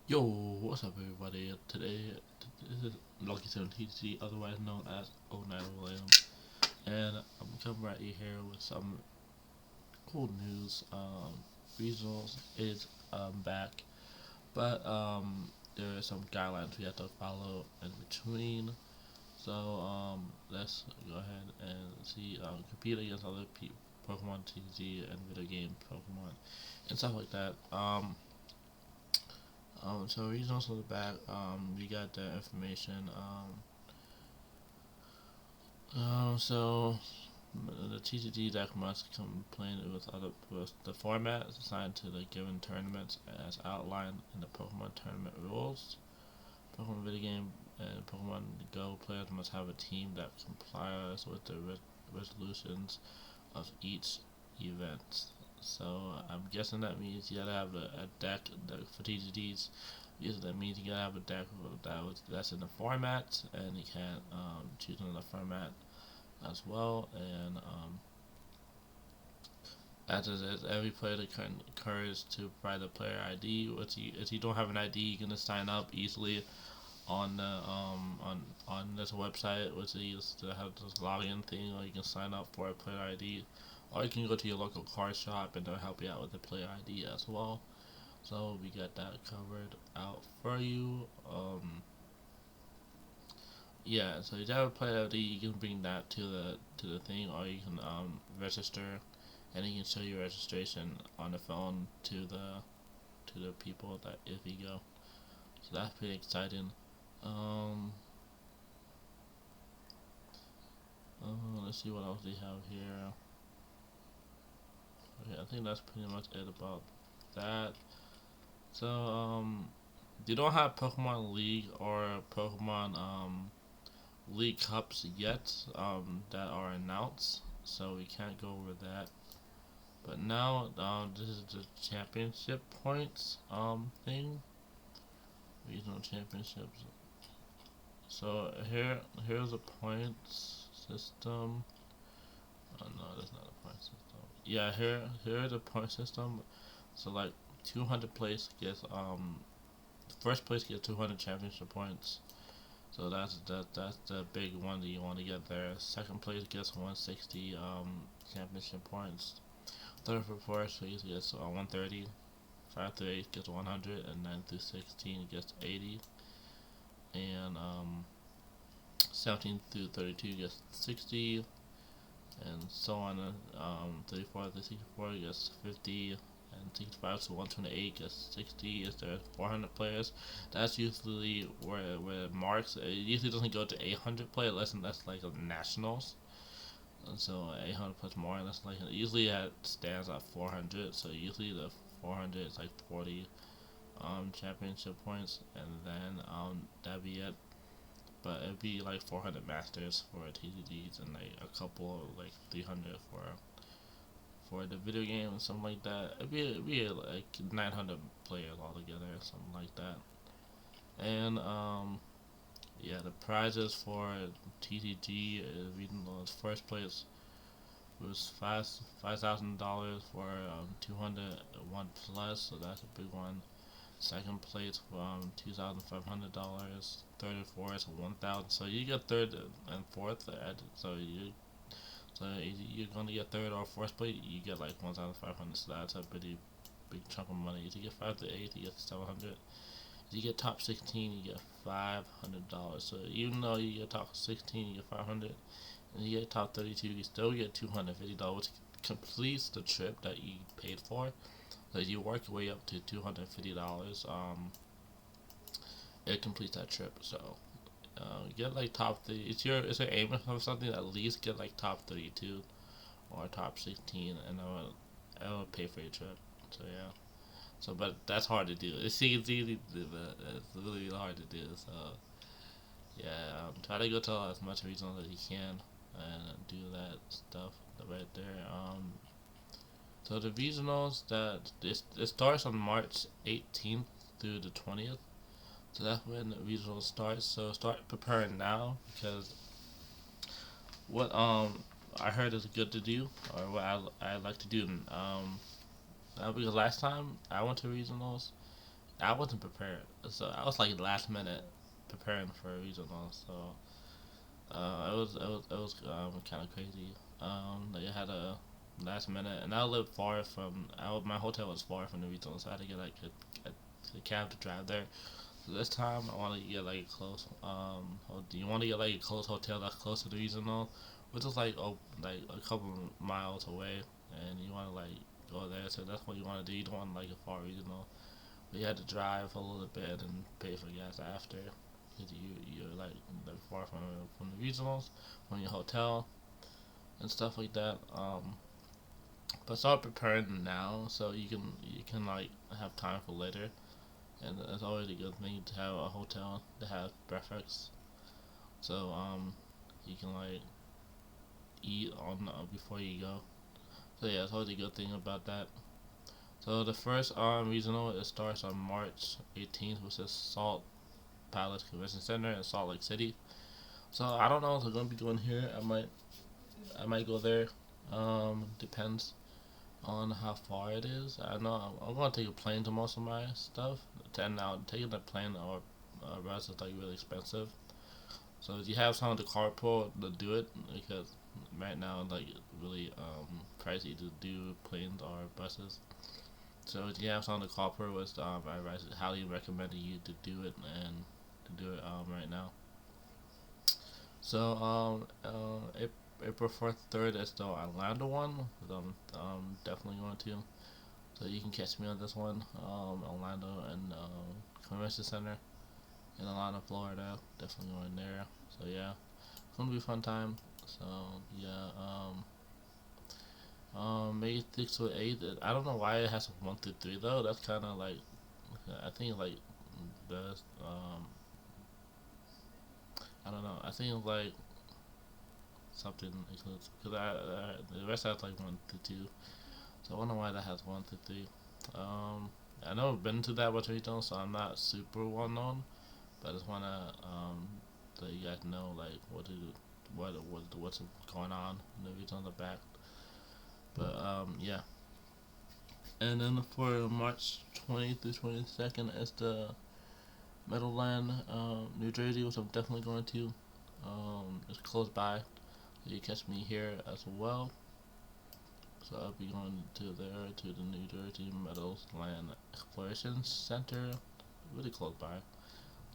Yo, what's up, everybody? Today, this is Lucky 7TC, otherwise known as 09 William, and I'm coming right here with some cool news. Regionals is back, but there are some guidelines we have to follow in between. So let's go ahead and see compete against other Pokemon TCG and video game Pokemon and stuff like that. So regionals on the back, we got the information. So the TCG deck must complain with the format assigned to the given tournaments as outlined in the Pokemon tournament rules. Pokemon video game and Pokemon Go players must have a team that complies with the resolutions of each event. So I'm guessing that means you gotta have a deck for TCGs. Yes, that means you gotta have a deck that's in the format, and you can't choose another format as well. And after this, every player is encouraged to provide a player ID. If you don't have an ID, you can sign up easily on the on this website, which is to have this login thing, or you can sign up for a player ID, or you can go to your local card shop and they'll help you out with the player ID as well. So we got that covered out for you. Yeah, so if you have a player ID, you can bring that to the thing, or you can register, and you can show your registration on the phone to the people that if you go. So that's pretty exciting. Um, let's see what else we have here. Okay, I think that's pretty much it about that. So they don't have Pokemon League or Pokemon League Cups yet that are announced, so we can't go over that. But now this is the championship points regional championships. So here's a points system. Oh no, that's not a point system. Yeah, here's a point system. So like 200 place gets first place gets 200 championship points. So that's the big one that you want to get there. Second place gets 160 championship points. Third for fourth place gets 130. 5 through 8 gets 100, and 9 through 16 gets 80, and 17 through 32 gets 60, and so on. 34 to 64 gets 50, and 65 to 128 gets 60. Is there 400 players? That's usually where it marks. It usually doesn't go to 800 players unless that's like a nationals. And so 800 plus more, and that's like usually it stands at 400. So usually the 400 is like 40 championship points, and then that'd be it. But it'd be like 400 masters for TCGs and like a couple like 300 for the video game and something like that. It'd be like 900 players altogether, or something like that. And yeah, the prizes for TCG is reading those first place was $5,000 for 201 plus, so that's a big one. Second place $2,500. Third and fourth 1,000. So you get third and fourth. So you're gonna get third or fourth place. You get like 1,500. So that's a pretty big chunk of money. If you get five to eight, you get 700. If you get top 16, you get $500. So even though you get top 16, you get 500, and you get top 32, you still get $250, which completes the trip that you paid for. So you work your way up to $250. It completes that trip. So get like top 30. It's your aim for something. At least get like top 32 or top 16, and I will pay for your trip. So yeah. So but that's hard to do. It's easy to do, but it's really hard to do. So yeah, try to go to as much regionals as you can and do that stuff right there. So the regionals it starts on March 18th through the 20th. So that's when the regional starts. So start preparing now because what I heard is good to do, or what I like to do. Because last time I went to regionals, I wasn't prepared, so I was like last minute preparing for a regional. So it was kind of crazy. They had a last minute, and I live far from. My hotel was far from the regional, so I had to get like a cab to drive there. So this time I want to get like a close. Do you want to get like a close hotel that's close to the regional, which is like a couple miles away, and you want to like go there. So that's what you want to do. You don't want like a far regional. But you had to drive a little bit and pay for gas after, because you're like far from the regionals, from your hotel and stuff like that. But start preparing now so you can like have time for later. And it's always a good thing to have a hotel to have breakfast. So you can like eat on before you go. So yeah, it's always a good thing about that. So the first regional, it starts on March 18th, which is Salt Palace Convention Center in Salt Lake City. So I don't know if I'm gonna be going here. I might go there. Depends on how far it is. I know I'm gonna take a plane to most of my stuff. And now taking the plane or bus is like really expensive. So if you have someone to carpool, to do it, because right now like it's really pricey to do planes or buses. So if you have someone to carpool with, I highly recommend you to do it and to do it right now. So April 4th, 3rd is the Orlando one. Definitely going to. So you can catch me on this one, Orlando and Convention Center in Atlanta, Florida. Definitely going there. So yeah, it's gonna be a fun time. So yeah, May 6th to 8th. I don't know why it has 1 through 3 though. That's kind of like I think like the I don't know. I think like something because the rest has like 1 through 2. So I wonder why that has 1 through 3. Um, I never been to that much regional, so I'm not super well known. But I just wanna let you guys know like what's going on in the region on the back. But yeah. And then for March 20th through 22nd is the Meadowland, New Jersey, which I'm definitely going to. It's close by. You catch me here as well. So I'll be going to there to the New Jersey Meadowland Exploration Center, really close by.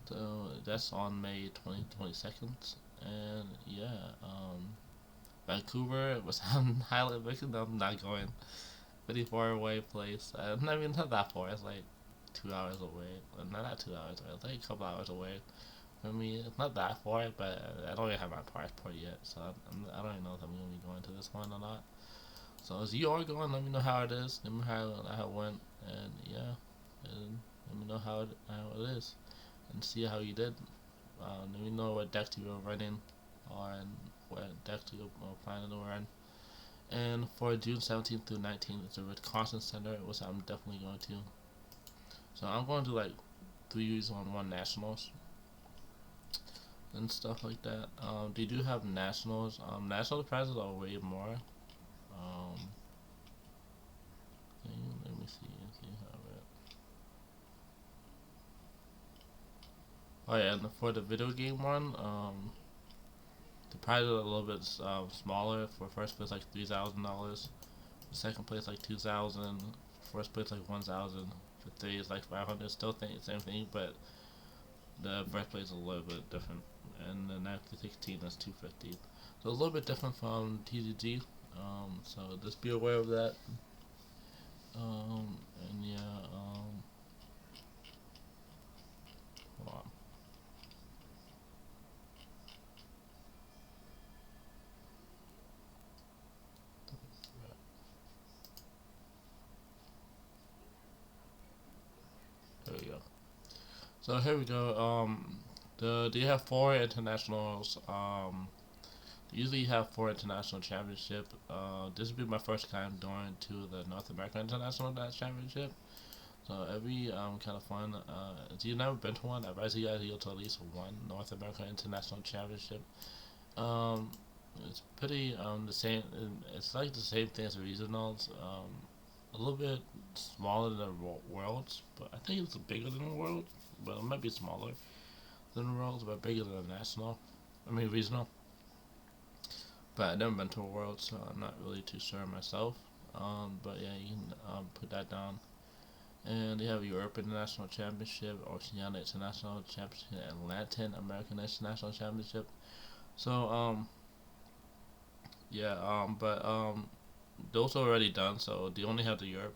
So that's on May 22nd. And yeah, Vancouver was on Highland Mission. I'm not going. Pretty far away place. I mean, not that far. It's like 2 hours away. Well, not 2 hours away. It's like a couple hours away. For me, it's not that far, but I don't even have my passport yet, so I don't even know if I'm gonna be going to this one or not. So as you are going, let me know how it is. Let me know how it went, and yeah, and let me know how it is, and see how you did. Let me know what decks you were running, or what decks you were planning to run. And for June 17th through 19th, it's a Wisconsin Center, which I'm definitely going to. So I'm going to like 3 on 1 nationals and stuff like that. They do have nationals. National prizes are way more. Um, let me see how it. Oh yeah, and for the video game one, the prizes are a little bit smaller. For first place, like $3,000. Second place, like 2,000. First place, like 1,000. For three, it's like 500. Still same thing, but the first place is a little bit different. And then after 16, that's 250. So a little bit different from TCG. So just be aware of that. And yeah, hold on. There we go. So here we go. They have 4 internationals. Usually have 4 international championship. This will be my first time going to the North American International Championship. So every kind of fun. If you've never been to one, I advise you guys to go to at least one North American International Championship. It's pretty the same. It's like the same thing as regionals. a little bit smaller than the Worlds, but I think it's bigger than the Worlds. But it might be smaller than the Worlds, but bigger than the National. I mean regional. But I've never been to a World, so I'm not really too sure myself. But yeah, you can put that down. And they have Europe International Championship, Oceania International Championship, and Latin American International Championship. So yeah, but those are already done. So they only have the Europe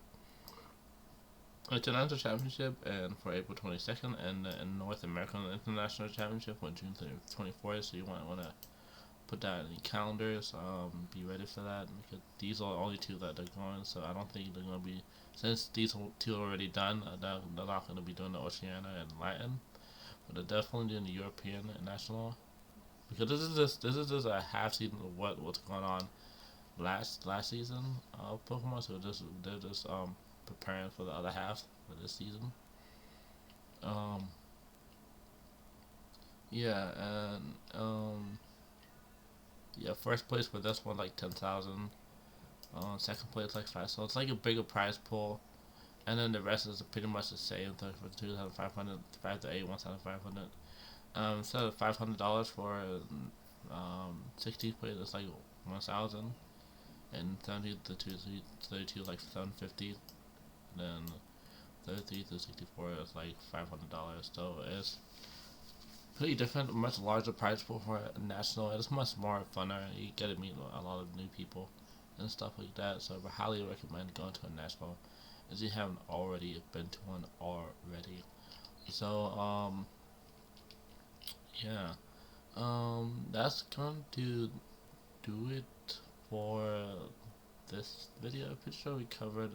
International Championship and for April 22nd, and the North American International Championship on June 24th. So you want to put that in the calendars. Be ready for that because these are the only two that they're going. So I don't think they're gonna be, since these two are already done. They're not gonna be doing the Oceania and Latin, but they're definitely doing the European and national because this is just a half season of what's going on last season of Pokemon. So they're just preparing for the other half for this season. Um, yeah, and yeah, first place for this one like 10,000. Second place like five, so it's like a bigger prize pool, and then the rest is pretty much the same. So for 2,500, 5 to 8, 1,500. Instead of $500 for 16th place, it's like 1,000, and 70 to 32 like 750. Then 33 to 64 is like $500. So it's pretty different, much larger prize pool for a national. It's much more funner. You get to meet a lot of new people and stuff like that. So I highly recommend going to a national if you haven't already been to one already. So yeah, that's going to do it for this video. I'm pretty sure we covered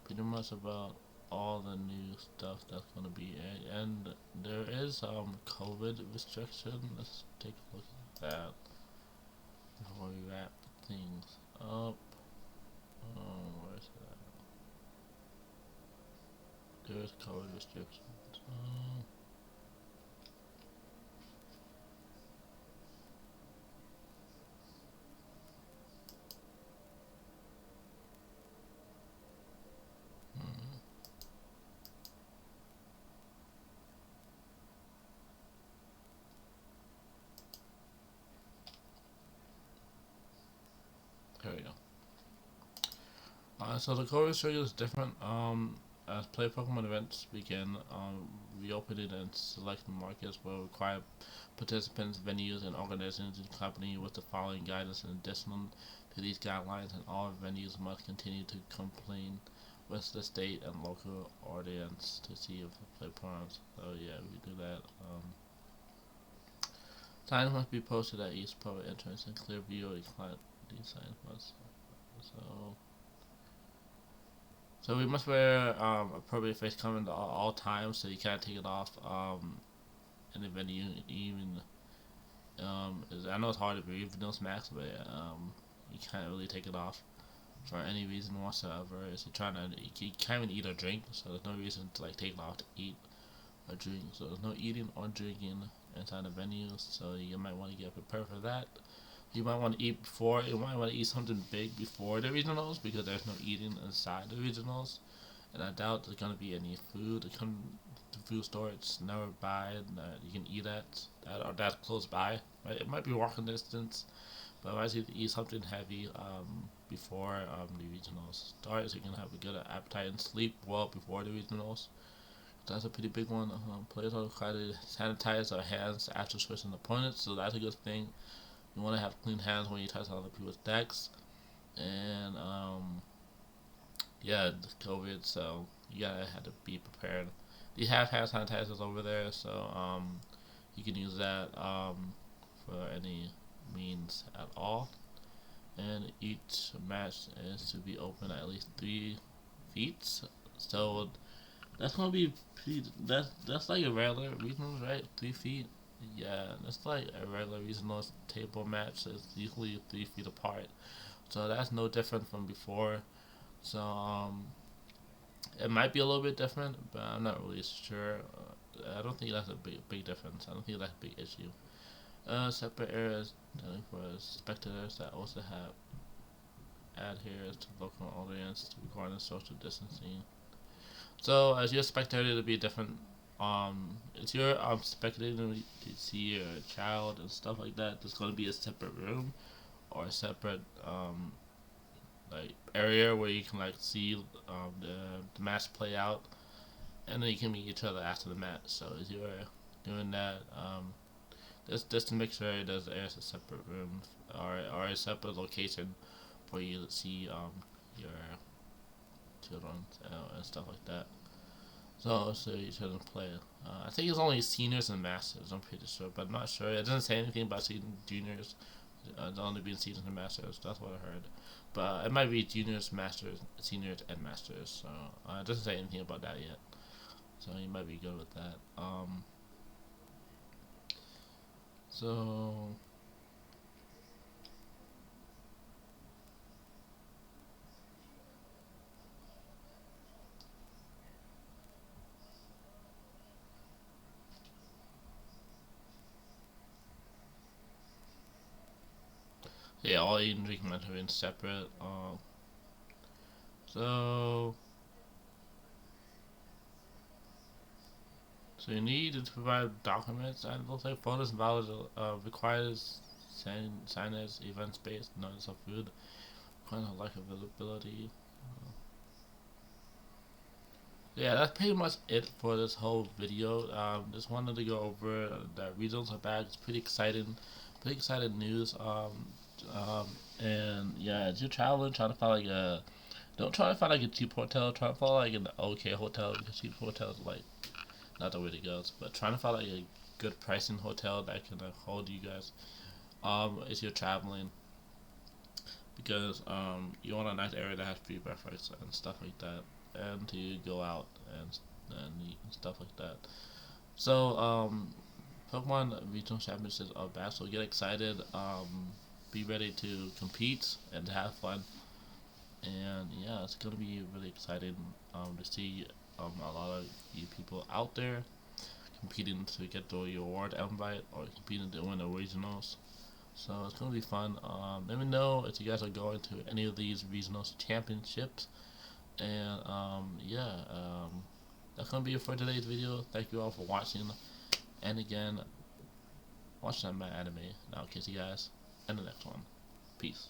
pretty much about all the new stuff that's gonna be and there is COVID restriction. Let's take a look at that before we wrap things up. Where's that? There's COVID restrictions. Hmm, there we go. So the COVID restriction is different. As play Pokemon events begin, reopening in select markets will require participants, venues, and organizations to accompany with the following guidance. In addition to these guidelines, and all venues must continue to comply with the state and local ordinance to see if the play programs. So yeah, we do that. Signs must be posted at each public entrance and clear view of the client. These signs must. So So we must wear appropriate face covering at all times, so you can't take it off in the venue. Even I know it's hard to breathe with those masks, but you can't really take it off for any reason whatsoever. Is you're trying to you can't even eat or drink, so there's no reason to like take it off to eat or drink. So there's no eating or drinking inside the venues. So you might want to get prepared for that. You might want to eat before. You might want to eat something big before the regionals because there's no eating inside the regionals, and I doubt there's gonna be any food. The food store it's nearby that you can eat at that or that's close by. Right? It might be walking distance, but I you to eat something heavy before the regionals start, so you can have a good appetite and sleep well before the regionals. That's a pretty big one. Players are required to sanitize their hands after switching opponents, so that's a good thing. You want to have clean hands when you touch other people's decks, and yeah, COVID. So you gotta have to be prepared. They have hand sanitizers over there, so you can use that for any means at all. And each match is to be open at least 3 feet. So that's gonna be pretty. That's like a regular regional, right? 3 feet. Yeah, that's like a regular regional table match. It's usually 3 feet apart. So that's no different from before. So it might be a little bit different, but I'm not really sure. I don't think that's a big difference. I don't think that's a big issue. Separate areas for spectators that also have add here to local audience regarding social distancing. So as you're expecting to be different, if you're spectating to see your child and stuff like that, there's going to be a separate room or a separate like area where you can like see the match play out, and then you can meet each other after the match. So as you're doing that, just to make sure there's a separate room or a separate location for you to see your children and stuff like that. So you shouldn't play. I think it's only seniors and masters. I'm pretty sure, but I'm not sure. It doesn't say anything about juniors. It's only being seniors and masters. That's what I heard. But it might be juniors, masters, seniors, and masters. So it doesn't say anything about that yet. So you might be good with that. So yeah, all eating and drinking must have been separate. So So you need to provide documents and it looks like photos and valid requires signage, event space, notice of food, kind of like availability. Yeah, that's pretty much it for this whole video. Just wanted to go over that results are back. It's pretty exciting news. Um, and yeah, as you're traveling, trying to find like don't try to find like a cheap hotel. Try to find like an okay hotel because cheap hotels are like not the way to go. But trying to find like a good pricing hotel that can hold you guys as you're traveling because you want a nice area that has free breakfast and stuff like that, and to go out and eat and stuff like that. So Pokemon Regional Championships are back, so get excited. Be ready to compete and to have fun. And yeah, it's gonna be really exciting to see a lot of you people out there competing to get the award invite or competing to win the regionals. So it's gonna be fun. Let me know if you guys are going to any of these regional championships. And yeah, that's gonna be it for today's video. Thank you all for watching. And again, watch my anime. And I'll catch you guys in the next one. Peace.